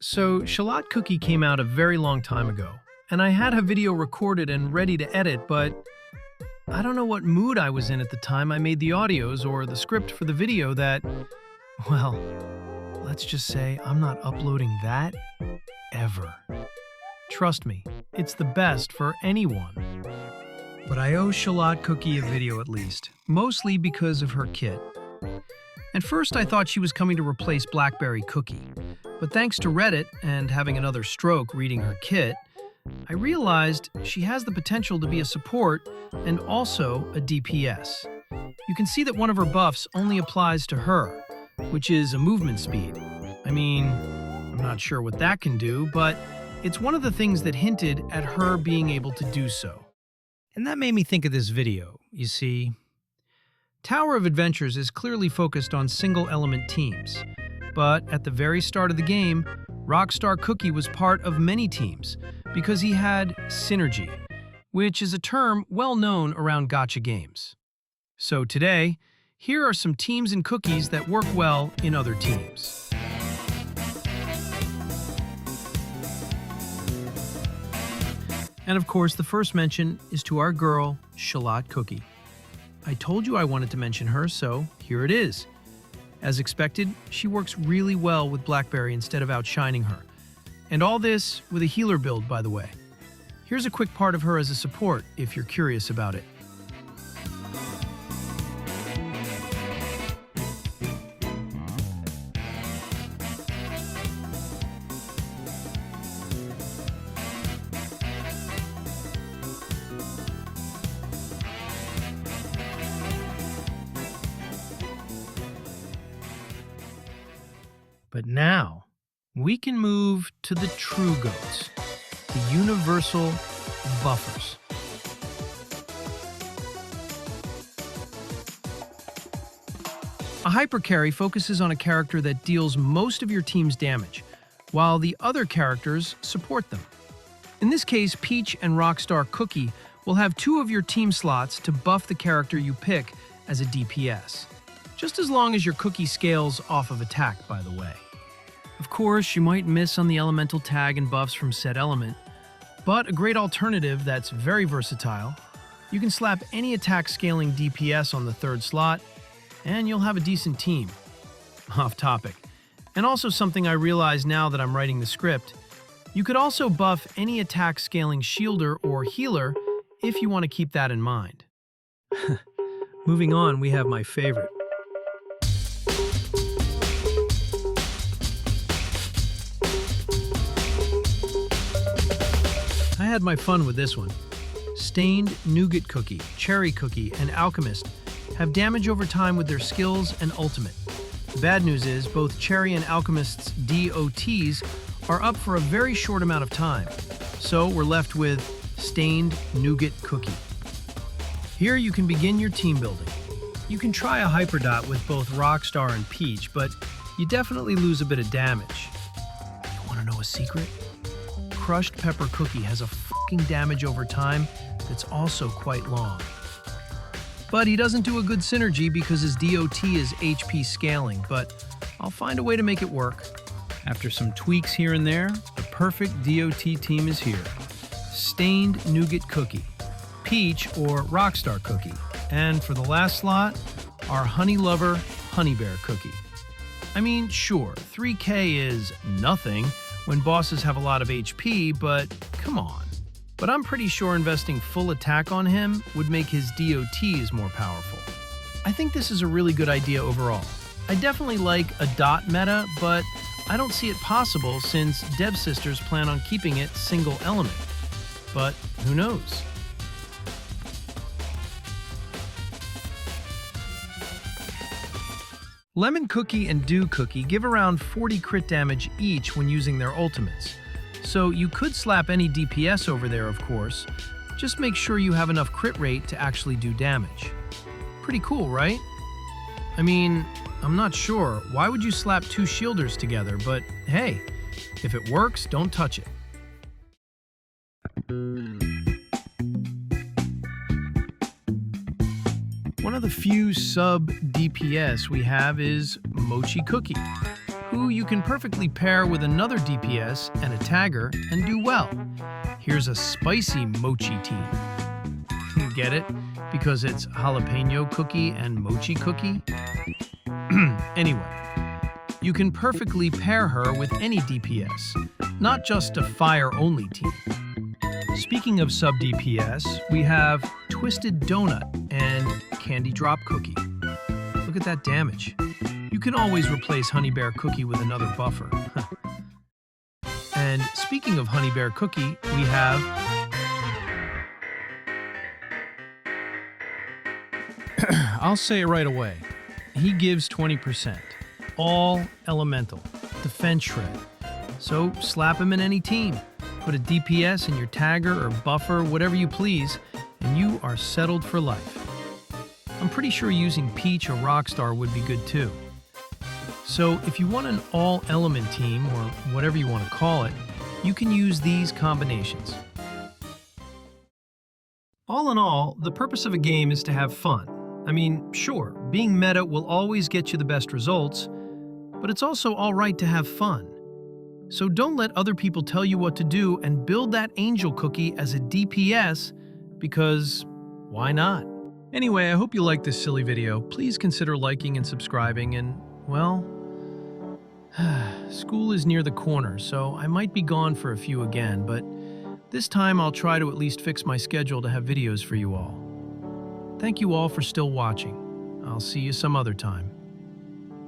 So, Shallot Cookie came out a very long time ago, and I had a video recorded and ready to edit, but I don't know what mood I was in at the time I made the audios or the script for the video that, well, let's just say I'm not uploading that ever. Trust me, it's the best for anyone. But I owe Shallot Cookie a video at least, mostly because of her kit. At first I thought she was coming to replace Blackberry Cookie, but thanks to Reddit and having another stroke reading her kit, I realized she has the potential to be a support and also a DPS. You can see that one of her buffs only applies to her, which is a movement speed. I mean, I'm not sure what that can do, but it's one of the things that hinted at her being able to do so. And that made me think of this video. You see, Tower of Adventures is clearly focused on single-element teams, but at the very start of the game, Rockstar Cookie was part of many teams because he had synergy, which is a term well known around gacha games. So today, here are some teams and cookies that work well in other teams. And of course, the first mention is to our girl, Shallot Cookie. I told you I wanted to mention her, so here it is. As expected, she works really well with Blackberry instead of outshining her. And all this with a healer build, by the way. Here's a quick part of her as a support, if you're curious about it. But now, we can move to the true GOATs, the universal buffers. A hypercarry focuses on a character that deals most of your team's damage, while the other characters support them. In this case, Peach and Rockstar Cookie will have two of your team slots to buff the character you pick as a DPS. Just as long as your cookie scales off of attack, by the way. Of course, you might miss on the elemental tag and buffs from said element, but a great alternative that's very versatile. You can slap any attack scaling DPS on the third slot, and you'll have a decent team. Off topic. And also something I realize now that I'm writing the script, you could also buff any attack scaling shielder or healer if you want to keep that in mind. Moving on, we have my favorite. I had my fun with this one. Stained, Nougat Cookie, Cherry Cookie, and Alchemist have damage over time with their skills and ultimate. The bad news is both Cherry and Alchemist's DOTs are up for a very short amount of time, so we're left with Stained Nougat Cookie. Here you can begin your team building. You can try a Hyperdot with both Rockstar and Peach, but you definitely lose a bit of damage. You want to know a secret? Crushed Pepper Cookie has a fucking damage over time that's also quite long. But he doesn't do a good synergy because his DOT is HP scaling, but I'll find a way to make it work. After some tweaks here and there, the perfect DOT team is here. Stained Nougat Cookie, Peach or Rockstar Cookie, and for the last slot, our Honey Lover Honey Bear Cookie. I mean, sure, 3K is nothing when bosses have a lot of HP, but come on. But I'm pretty sure investing full attack on him would make his DOTs more powerful. I think this is a really good idea overall. I definitely like a dot meta, but I don't see it possible since Dev Sisters plan on keeping it single element. But who knows? Lemon Cookie and Dew Cookie give around 40 crit damage each when using their ultimates. So you could slap any DPS over there, of course. Just make sure you have enough crit rate to actually do damage. Pretty cool, right? I mean, I'm not sure. Why would you slap two shielders together? But hey, if it works, don't touch it. One of the few sub-DPS we have is Mochi Cookie, who you can perfectly pair with another DPS and a tagger and do well. Here's a spicy mochi team. Get it? Because it's jalapeno cookie and mochi cookie? Anyway, you can perfectly pair her with any DPS, not just a fire-only team. Speaking of sub-DPS, we have Twisted Donut and Candy Drop Cookie. Look at that damage. You can always replace Honey Bear Cookie with another buffer. And speaking of Honey Bear Cookie, we have... I'll say it right away. He gives 20%. All elemental. Defense shred. So slap him in any team. Put a DPS in your tagger or buffer, whatever you please, and you are settled for life. I'm pretty sure using Peach or Rockstar would be good too. So if you want an all-element team, or whatever you want to call it, you can use these combinations. All in all, the purpose of a game is to have fun. I mean, sure, being meta will always get you the best results, but it's also all right to have fun. So don't let other people tell you what to do and build that angel cookie as a DPS, because why not? Anyway, I hope you liked this silly video. Please consider liking and subscribing, and, well, school is near the corner, so I might be gone for a few again, but this time I'll try to at least fix my schedule to have videos for you all. Thank you all for still watching. I'll see you some other time.